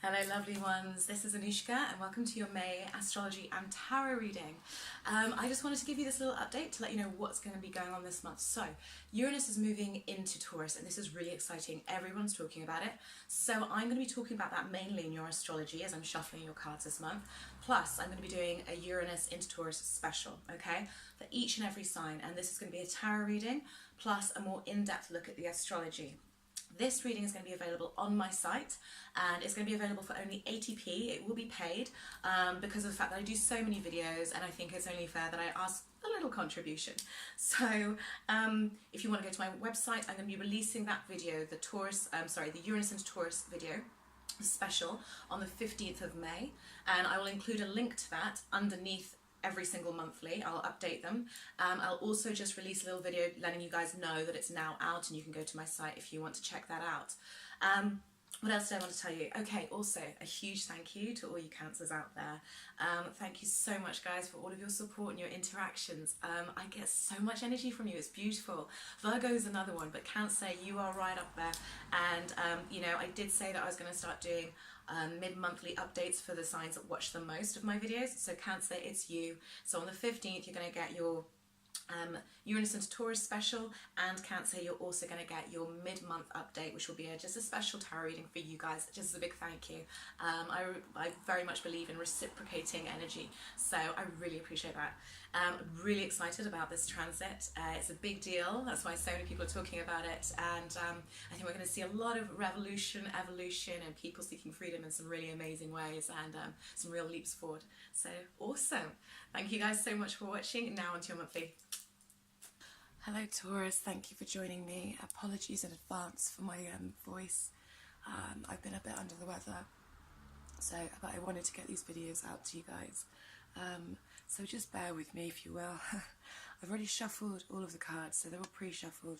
Hello lovely ones, this is Anushka and welcome to your May astrology and tarot reading. I just wanted to give you this little update to let you know what's going to be going on this month. So Uranus is moving into Taurus and this is really exciting. Everyone's talking about it. So I'm going to be talking about that mainly in your astrology as I'm shuffling your cards this month. Plus I'm going to be doing a Uranus into Taurus special, okay, for each and every sign, and this is going to be a tarot reading plus a more in-depth look at the astrology. This reading is going to be available on my site and it's going to be available for only 80p. It will be paid because of the fact that I do so many videos and I think it's only fair that I ask a little contribution. So if you want to go to my website, I'm going to be releasing that video, the Uranus into Taurus video special on the 15th of May, and I will include a link to that underneath every single monthly. I'll update them. I'll also just release a little video letting you guys know that it's now out and you can go to my site if you want to check that out. What else did I want to tell you? Okay, also a huge thank you to all you Cancers out there. Thank you so much guys for all of your support and your interactions. I get so much energy from you, it's beautiful. Virgo is another one, but Cancer, you are right up there. And you know, I did say that I was going to start doing mid-monthly updates for the signs that watch the most of my videos. So Cancer, it's you. So on the 15th you're going to get your Uranus into Taurus special, and Cancer, you're also going to get your mid-month update, which will be just a special tarot reading for you guys, just as a big thank you. I very much believe in reciprocating energy, so I really appreciate that. I'm really excited about this transit. It's a big deal, that's why so many people are talking about it, and I think we're going to see a lot of revolution, evolution, and people seeking freedom in some really amazing ways, and some real leaps forward. So awesome. Thank you guys so much for watching. Now onto your monthly. Hello Taurus, thank you for joining me. Apologies in advance for my voice. I've been a bit under the weather, but I wanted to get these videos out to you guys. So just bear with me if you will. I've already shuffled all of the cards, so they're all pre-shuffled.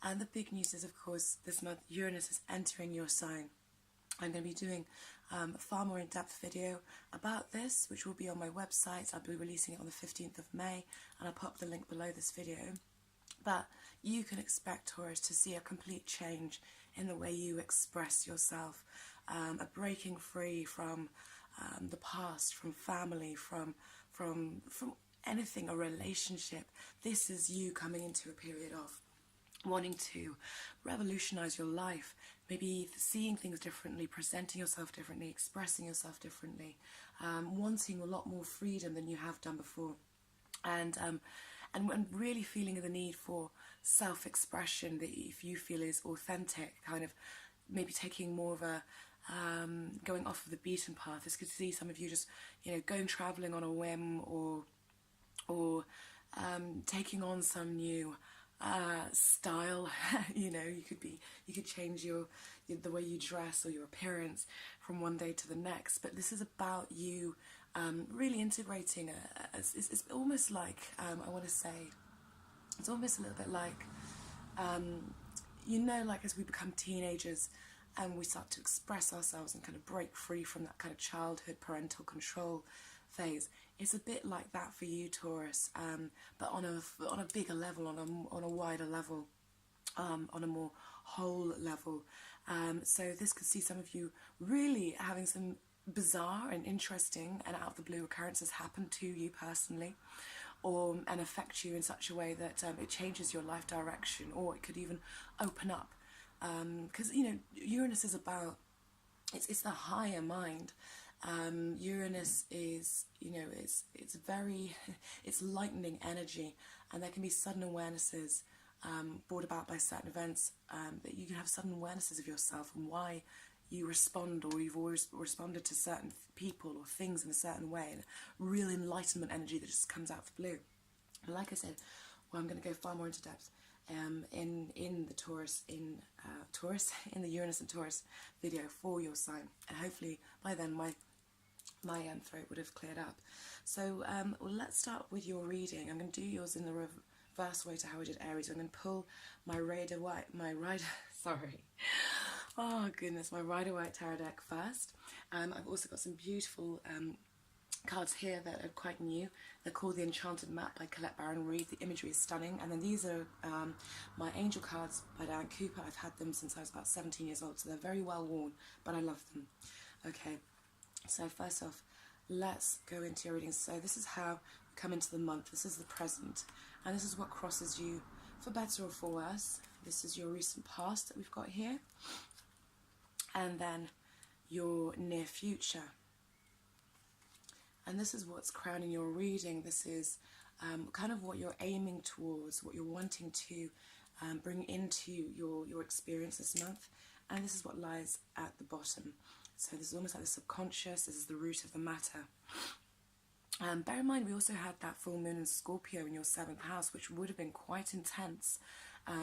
And the big news is, of course, this month Uranus is entering your sign. I'm going to be doing a far more in-depth video about this, which will be on my website. I'll be releasing it on the 15th of May, and I'll pop the link below this video. But you can expect, Taurus, to see a complete change in the way you express yourself, a breaking free from the past, from family, from anything, a relationship. This is you coming into a period of wanting to revolutionize your life, maybe seeing things differently, presenting yourself differently, expressing yourself differently, wanting a lot more freedom than you have done before, and really feeling the need for self-expression that if you feel is authentic, kind of maybe taking more of a going off of the beaten path. This could see some of you just, you know, going traveling on a whim, or taking on some new style. You know, you could change the way you dress or your appearance from one day to the next, but this is about you really integrating it's almost like I want to say, it's almost a little bit like you know, like as we become teenagers and we start to express ourselves and kind of break free from that kind of childhood parental control phase. It's a bit like that for you, Taurus, but on a bigger level, on a wider level, on a more whole level. So this could see some of you really having some bizarre and interesting and out of the blue occurrences happen to you personally, and affect you in such a way that it changes your life direction, or it could even open up, because you know, Uranus is about, it's the higher mind. Uranus is, you know, it's very, it's lightning energy, and there can be sudden awarenesses brought about by certain events, that you can have sudden awarenesses of yourself and why you respond, or you've always responded to certain people or things in a certain way, and real enlightenment energy that just comes out of the blue. But like I said, well, I'm going to go far more into depth in the Taurus, in the Uranus and Taurus video for your sign, and hopefully by then my throat would have cleared up. So well, let's start with your reading. I'm going to do yours in the reverse way to how I did Aries. I'm going to pull my Rider White Tarot deck first. I've also got some beautiful cards here that are quite new. They're called the Enchanted Map by Colette Baron Reid. The imagery is stunning. And then these are my Angel cards by Diane Cooper. I've had them since I was about 17 years old, so they're very well worn, but I love them. Okay, so first off, let's go into your reading. So this is how you come into the month. This is the present, and this is what crosses you for better or for worse. This is your recent past that we've got here, and then your near future. And this is what's crowning your reading. This is kind of what you're aiming towards, what you're wanting to bring into your experience this month. And this is what lies at the bottom. So this is almost like the subconscious. This is the root of the matter. Bear in mind, we also had that full moon in Scorpio in your 7th house, which would have been quite intense,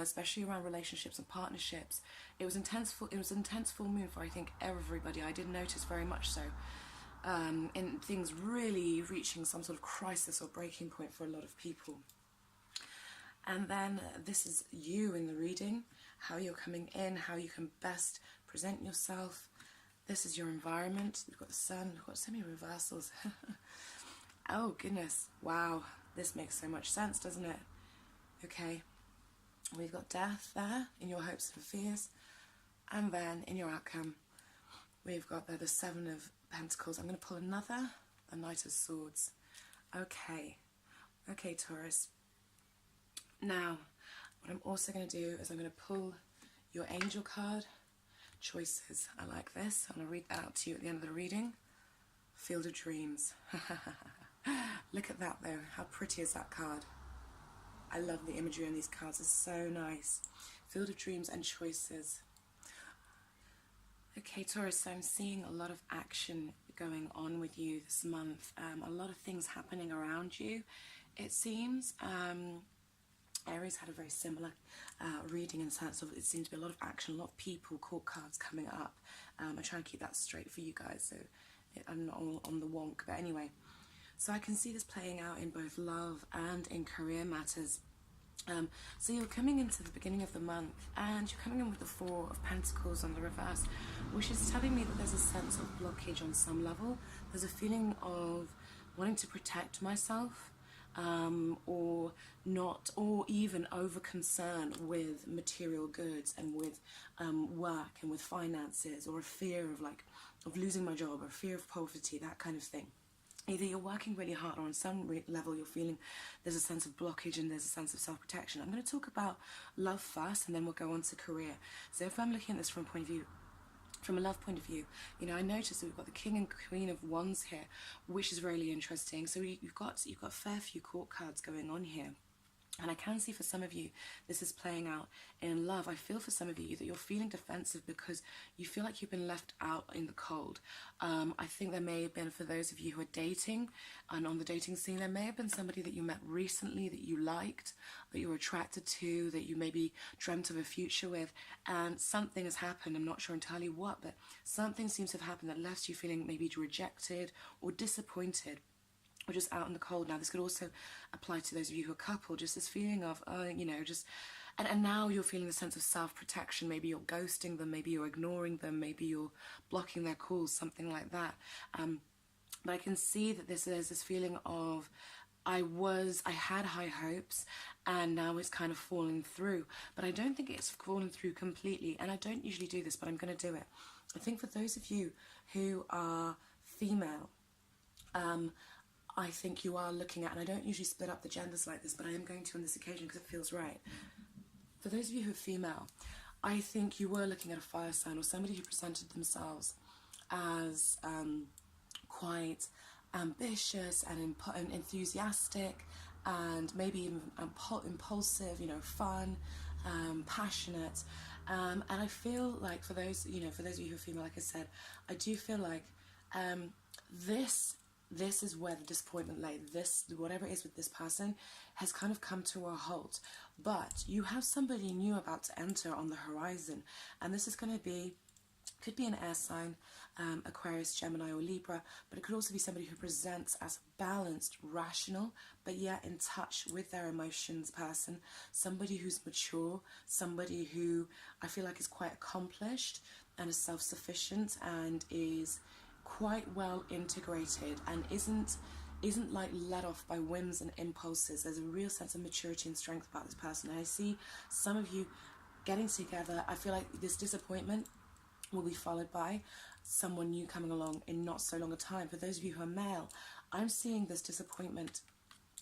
especially around relationships and partnerships. It was intense full moon for, I think, everybody. I did notice very much so. In things really reaching some sort of crisis or breaking point for a lot of people. And then this is you in the reading, how you're coming in, how you can best present yourself. This is your environment. We've got the sun, we've got so many reversals. Oh goodness, wow, this makes so much sense, doesn't it? Okay, we've got death there in your hopes and fears, and then in your outcome we've got the 7 of Pentacles. I'm going to pull another, the Knight of Swords. Okay, Taurus. Now, what I'm also going to do is I'm going to pull your angel card, choices. I like this. I'm going to read that out to you at the end of the reading. Field of Dreams. Look at that though. How pretty is that card? I love the imagery on these cards. It's so nice. Field of Dreams and choices. Okay, Taurus, so I'm seeing a lot of action going on with you this month. A lot of things happening around you, it seems. Aries had a very similar reading in the sense of it seems to be a lot of action, a lot of people, court cards coming up. I try and keep that straight for you guys, so I'm not all on the wonk. But anyway, so I can see this playing out in both love and in career matters. So you're coming into the beginning of the month and you're coming in with the 4 of Pentacles on the reverse, which is telling me that there's a sense of blockage on some level. There's a feeling of wanting to protect myself, or not, or even over concern with material goods and with work and with finances, or a fear of losing my job, or a fear of poverty, that kind of thing. Either you're working really hard, or on some level you're feeling there's a sense of blockage and there's a sense of self-protection. I'm going to talk about love first, and then we'll go on to career. So if I'm looking at this from a love point of view, you know, I notice that we've got the King and Queen of Wands here, which is really interesting. So you've got a fair few court cards going on here. And I can see for some of you, this is playing out in love. I feel for some of you that you're feeling defensive because you feel like you've been left out in the cold. I think there may have been, for those of you who are dating and on the dating scene, there may have been somebody that you met recently that you liked, that you were attracted to, that you maybe dreamt of a future with, and something has happened. I'm not sure entirely what, but something seems to have happened that left you feeling maybe rejected or disappointed, or just out in the cold. Now, this could also apply to those of you who are coupled, just this feeling of, you know, just, and now you're feeling a sense of self-protection. Maybe you're ghosting them, maybe you're ignoring them, maybe you're blocking their calls, something like that. But I can see that there's this feeling of, I had high hopes, and now it's kind of falling through. But I don't think it's fallen through completely, and I don't usually do this, but I'm going to do it. I think for those of you who are female, I think you are looking at, and I don't usually split up the genders like this, but I am going to on this occasion because it feels right. For those of you who are female, I think you were looking at a fire sign, or somebody who presented themselves as quite ambitious and enthusiastic, and maybe even impulsive, you know, fun, passionate. And I feel like for those of you who are female, like I said, I do feel like this is where the disappointment lay. This, whatever it is with this person, has kind of come to a halt. But you have somebody new about to enter on the horizon, and this is going to be, could be an air sign, Aquarius, Gemini, or Libra, but it could also be somebody who presents as balanced, rational, but yet in touch with their emotions person, somebody who's mature, somebody who I feel like is quite accomplished and is self-sufficient and is quite well integrated and isn't like led off by whims and impulses. There's a real sense of maturity and strength about this person, and I see some of you getting together. I feel like this disappointment will be followed by someone new coming along in not so long a time. For those of you who are male, I'm seeing this disappointment.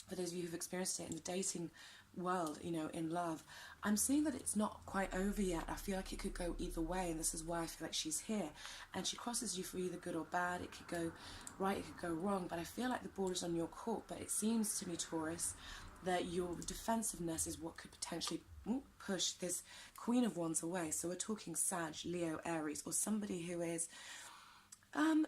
For those of you who've experienced it in the dating world, you know, in love, I'm seeing that it's not quite over yet. I feel like it could go either way, and this is why I feel like she's here. And she crosses you for either good or bad. It could go right, it could go wrong, but I feel like the ball is on your court. But it seems to me, Taurus, that your defensiveness is what could potentially push this Queen of Wands away. So we're talking Sag, Leo, Aries, or somebody who is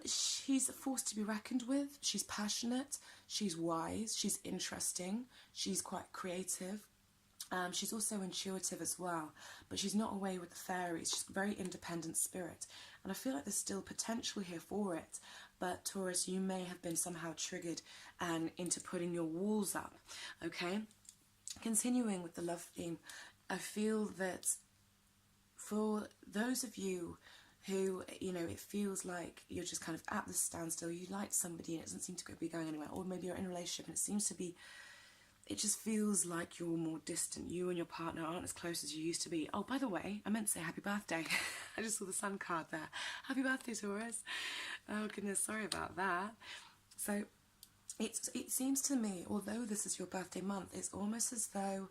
she's a force to be reckoned with. She's passionate, she's wise, she's interesting, she's quite creative. She's also intuitive as well, but she's not away with the fairies. She's a very independent spirit, and I feel like there's still potential here for it. But Taurus, you may have been somehow triggered and into putting your walls up. Okay, continuing with the love theme, I feel that for those of you who, you know, it feels like you're just kind of at the standstill, you like somebody and it doesn't seem to be going anywhere, or maybe you're in a relationship and it seems to be, it just feels like you're more distant. You and your partner aren't as close as you used to be. Oh, by the way, I meant to say happy birthday. I just saw the sun card there. Happy birthday, Taurus. Oh goodness, sorry about that. So it seems to me, although this is your birthday month, it's almost as though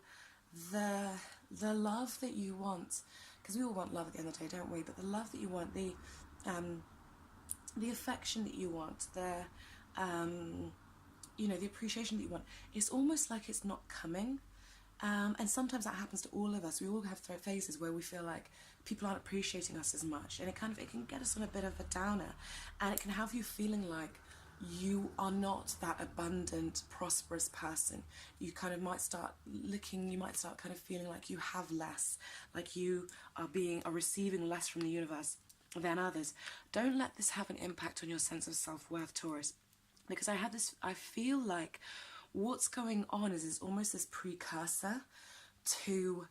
the love that you want, because we all want love at the end of the day, don't we? But the love that you want, the affection that you want, you know, the appreciation that you want, it's almost like it's not coming. And sometimes that happens to all of us. We all have phases where we feel like people aren't appreciating us as much, and it can get us on a bit of a downer, and it can have you feeling like you are not that abundant, prosperous person. You kind of might start kind of feeling like you have less, like you are receiving less from the universe than others. Don't let this have an impact on your sense of self-worth, Taurus, because I feel like what's going on is almost this precursor to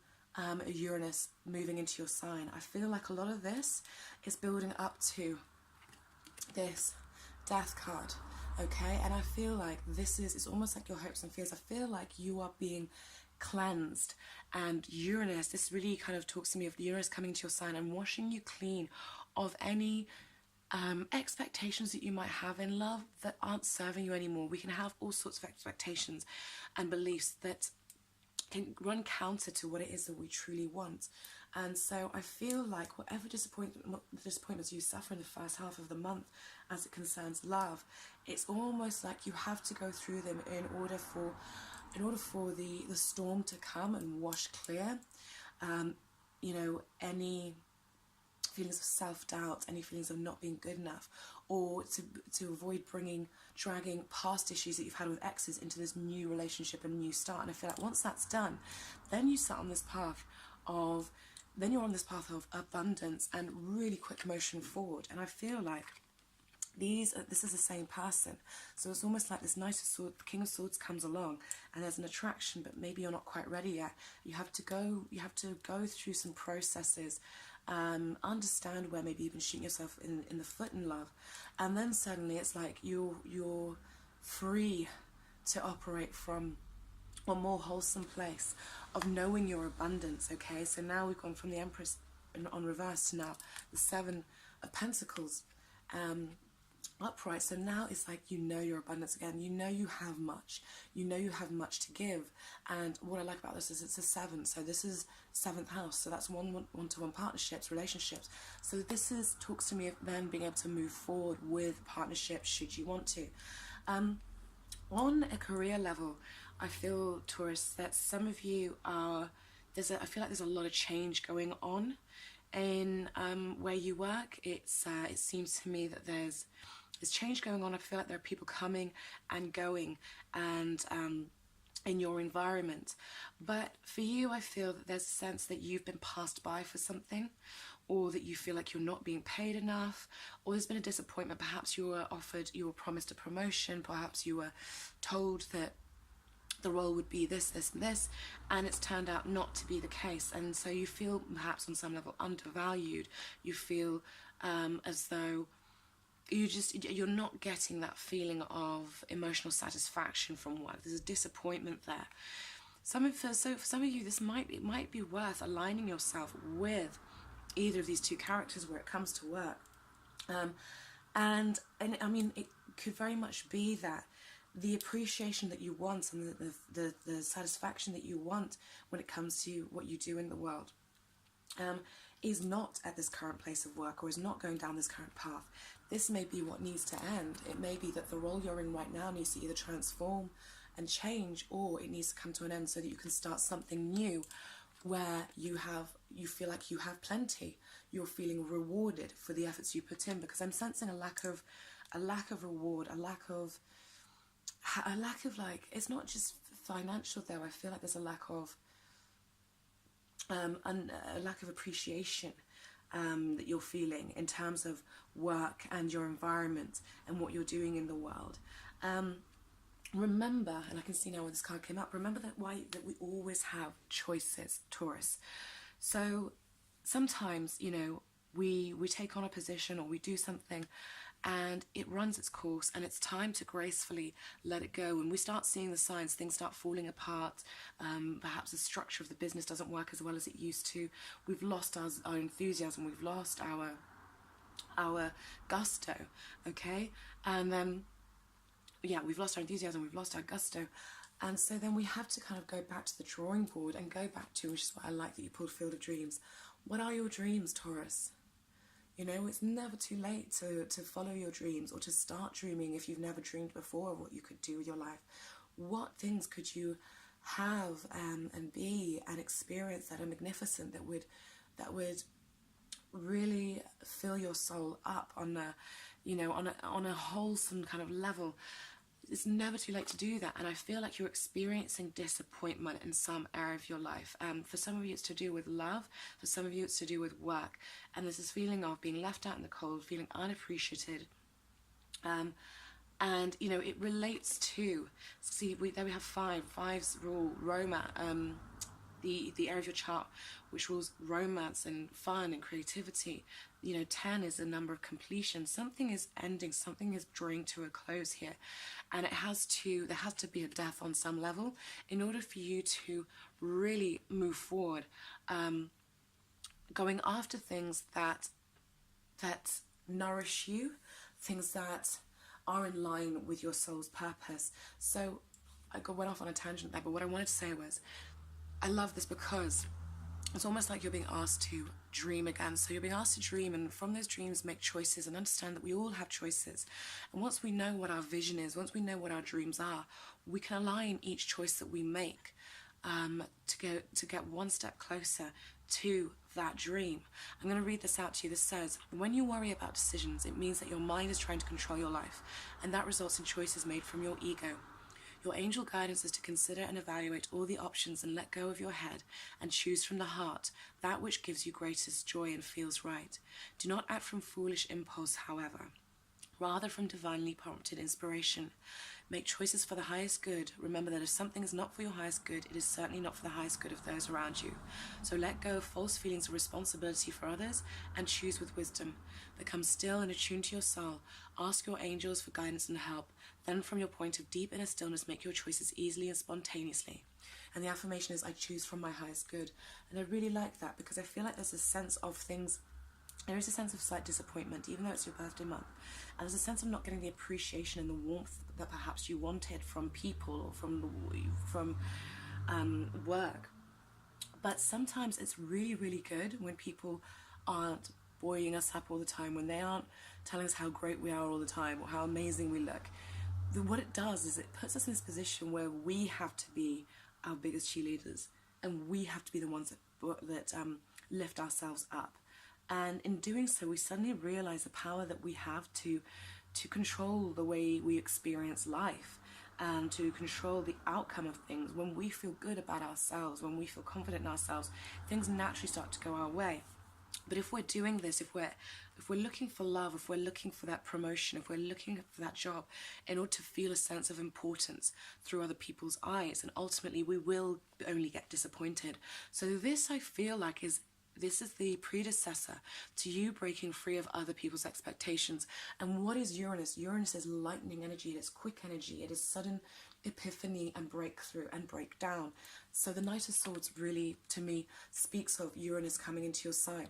Uranus moving into your sign. I feel like a lot of this is building up to this Death card, okay? And I feel like it's almost like your hopes and fears. I feel like you are being cleansed, and Uranus, this really kind of talks to me of Uranus coming to your sign and washing you clean of any expectations that you might have in love that aren't serving you anymore. We can have all sorts of expectations and beliefs that can run counter to what it is that we truly want. And so I feel like whatever disappointments you suffer in the first half of the month as it concerns love, it's almost like you have to go through them in order for the storm to come and wash clear. You know, any feelings of self-doubt, any feelings of not being good enough, or to avoid dragging past issues that you've had with exes into this new relationship and new start. And I feel like once that's done, then you start on this path of abundance and really quick motion forward. And I feel like this is the same person. So it's almost like this Knight of Swords, the King of Swords comes along, and there's an attraction, but maybe you're not quite ready yet. You have to go through some processes, understand where maybe you've been shooting yourself in the foot in love, and then suddenly it's like you're free to operate from a more wholesome place of knowing your abundance. Okay, so now we've gone from the Empress on reverse to now the Seven of Pentacles upright. So now it's like you know your abundance again. You know you have much. You know you have much to give. And what I like about this is it's a 7. So this is 7th house. So that's one-to-one partnerships, relationships. So this talks to me of then being able to move forward with partnerships should you want to. On a career level, I feel, Taurus, that some of you I feel like there's a lot of change going on in where you work. It seems to me that there's change going on. I feel like there are people coming and going and in your environment. But for you, I feel that there's a sense that you've been passed by for something, or that you feel like you're not being paid enough, or there's been a disappointment. Perhaps you were promised a promotion, perhaps you were told that the role would be this, this, and this, and it's turned out not to be the case. And so you feel perhaps on some level undervalued. You feel as though you're not getting that feeling of emotional satisfaction from work. There's a disappointment there. For some of you, this might be worth aligning yourself with either of these two characters where it comes to work. And I mean, it could very much be that the appreciation that you want and the satisfaction that you want when it comes to what you do in the world is not at this current place of work, or is not going down this current path. This may be what needs to end. It may be that the role you're in right now needs to either transform and change, or it needs to come to an end so that you can start something new where you feel like you have plenty. You're feeling rewarded for the efforts you put in, because I'm sensing a lack of reward, a lack of like, it's not just financial though. I feel like there's a lack of appreciation that you're feeling in terms of work and your environment and what you're doing in the world. Remember, and I can see now when this card came up, remember that we always have choices, Taurus. So sometimes, you know, we take on a position or we do something and it runs its course, and it's time to gracefully let it go. And we start seeing the signs, things start falling apart. Perhaps the structure of the business doesn't work as well as it used to. We've lost our enthusiasm, we've lost our gusto, okay? And then, yeah, we've lost our enthusiasm, we've lost our gusto. And so then we have to kind of go back to the drawing board and go back to, which is what I like that you pulled Field of Dreams. What are your dreams, Taurus? You know, it's never too late to follow your dreams, or to start dreaming if you've never dreamed before of what you could do with your life. What things could you have and be and experience that are magnificent, that would really fill your soul up on a, you know, on a wholesome kind of level? It's never too late to do that. And I feel like you're experiencing disappointment in some area of your life. For some of you it's to do with love, for some of you it's to do with work, and there's this feeling of being left out in the cold, feeling unappreciated. And you know, it relates to, see, there we have fives rule romance, the area of your chart which rules romance and fun and creativity. You know, 10 is a number of completion. Something is ending, something is drawing to a close here, and there has to be a death on some level in order for you to really move forward, going after things that nourish you, things that are in line with your soul's purpose. So I went off on a tangent there, but what I wanted to say was, I love this because it's almost like you're being asked to dream again. So you're being asked to dream, and from those dreams make choices, and understand that we all have choices. And once we know what our vision is, once we know what our dreams are, we can align each choice that we make to get one step closer to that dream. I'm going to read this out to you. This says, when you worry about decisions, it means that your mind is trying to control your life, and that results in choices made from your ego. Your angel guidance is to consider and evaluate all the options and let go of your head and choose from the heart that which gives you greatest joy and feels right. Do not act from foolish impulse, however, rather from divinely prompted inspiration. Make choices for the highest good. Remember that if something is not for your highest good, it is certainly not for the highest good of those around you. So let go of false feelings of responsibility for others and choose with wisdom. Become still and attuned to your soul. Ask your angels for guidance and help. Then from your point of deep inner stillness, make your choices easily and spontaneously. And the affirmation is, I choose from my highest good. And I really like that, because I feel like there's a sense of things, there is a sense of slight disappointment, even though it's your birthday month. And there's a sense of not getting the appreciation and the warmth that perhaps you wanted from people or from work. But sometimes it's really, really good when people aren't buoying us up all the time, when they aren't telling us how great we are all the time or how amazing we look. What it does is it puts us in this position where we have to be our biggest cheerleaders, and we have to be the ones that lift ourselves up. And in doing so, we suddenly realize the power that we have to control the way we experience life, and to control the outcome of things. When we feel good about ourselves, when we feel confident in ourselves, things naturally start to go our way. But if we're doing this, if we're looking for love, if we're looking for that promotion, if we're looking for that job in order to feel a sense of importance through other people's eyes, and ultimately we will only get disappointed. So this, I feel like, this is the predecessor to you breaking free of other people's expectations. And what is Uranus? Uranus is lightning energy, it is quick energy, it is sudden epiphany and breakthrough and breakdown. So the Knight of Swords really, to me, speaks of Uranus coming into your sign.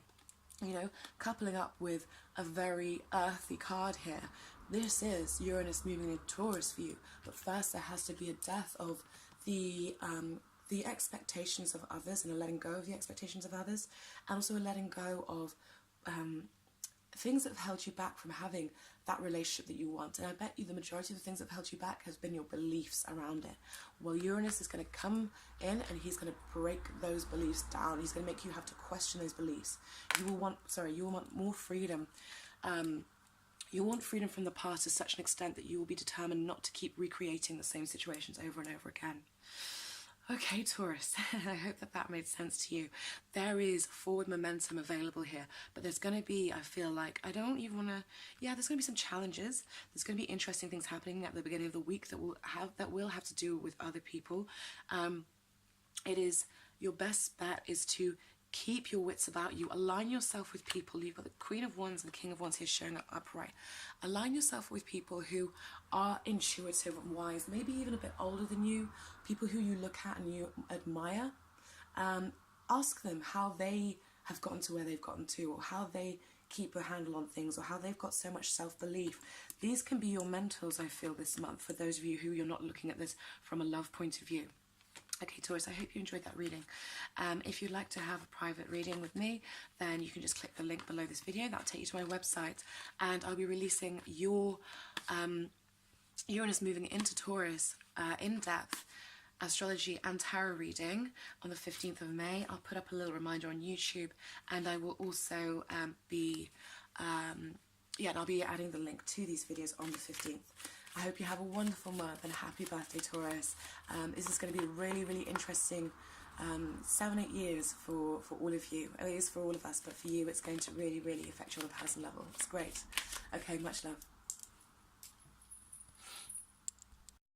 you know, coupling up with a very earthy card here. This is Uranus moving into Taurus for you, but first there has to be a death of the expectations of others, and a letting go of the expectations of others, and also a letting go of things that have held you back from having that relationship that you want. And I bet you the majority of the things that have held you back has been your beliefs around it. Well, Uranus is going to come in and he's going to break those beliefs down. He's going to make you have to question those beliefs. You will want more freedom. You want freedom from the past to such an extent that you will be determined not to keep recreating the same situations over and over again. Okay, Taurus, I hope that made sense to you. There is forward momentum available here, but there's going to be, I feel like, there's going to be some challenges. There's going to be interesting things happening at the beginning of the week that will have to do with other people. It is, your best bet is to keep your wits about you. Align yourself with people. You've got the Queen of Wands and King of Wands here showing up upright. Align yourself with people who are intuitive and wise, maybe even a bit older than you, people who you look at and you admire. Ask them how they have gotten to where they've gotten to, or how they keep a handle on things, or how they've got so much self-belief. These can be your mentors, I feel, this month, for those of you who you're not looking at this from a love point of view. Okay, Taurus, I hope you enjoyed that reading. If you'd like to have a private reading with me, then you can just click the link below this video. That'll take you to my website, and I'll be releasing your Uranus moving into Taurus in-depth astrology and tarot reading on the 15th of May. I'll put up a little reminder on YouTube, and I will also I'll be adding the link to these videos on the 15th. I hope you have a wonderful month and a happy birthday, Taurus. This is going to be a really, really interesting 7-8 years for all of you. It is for all of us, but for you it's going to really, really affect you on a personal level. It's great. Okay, much love.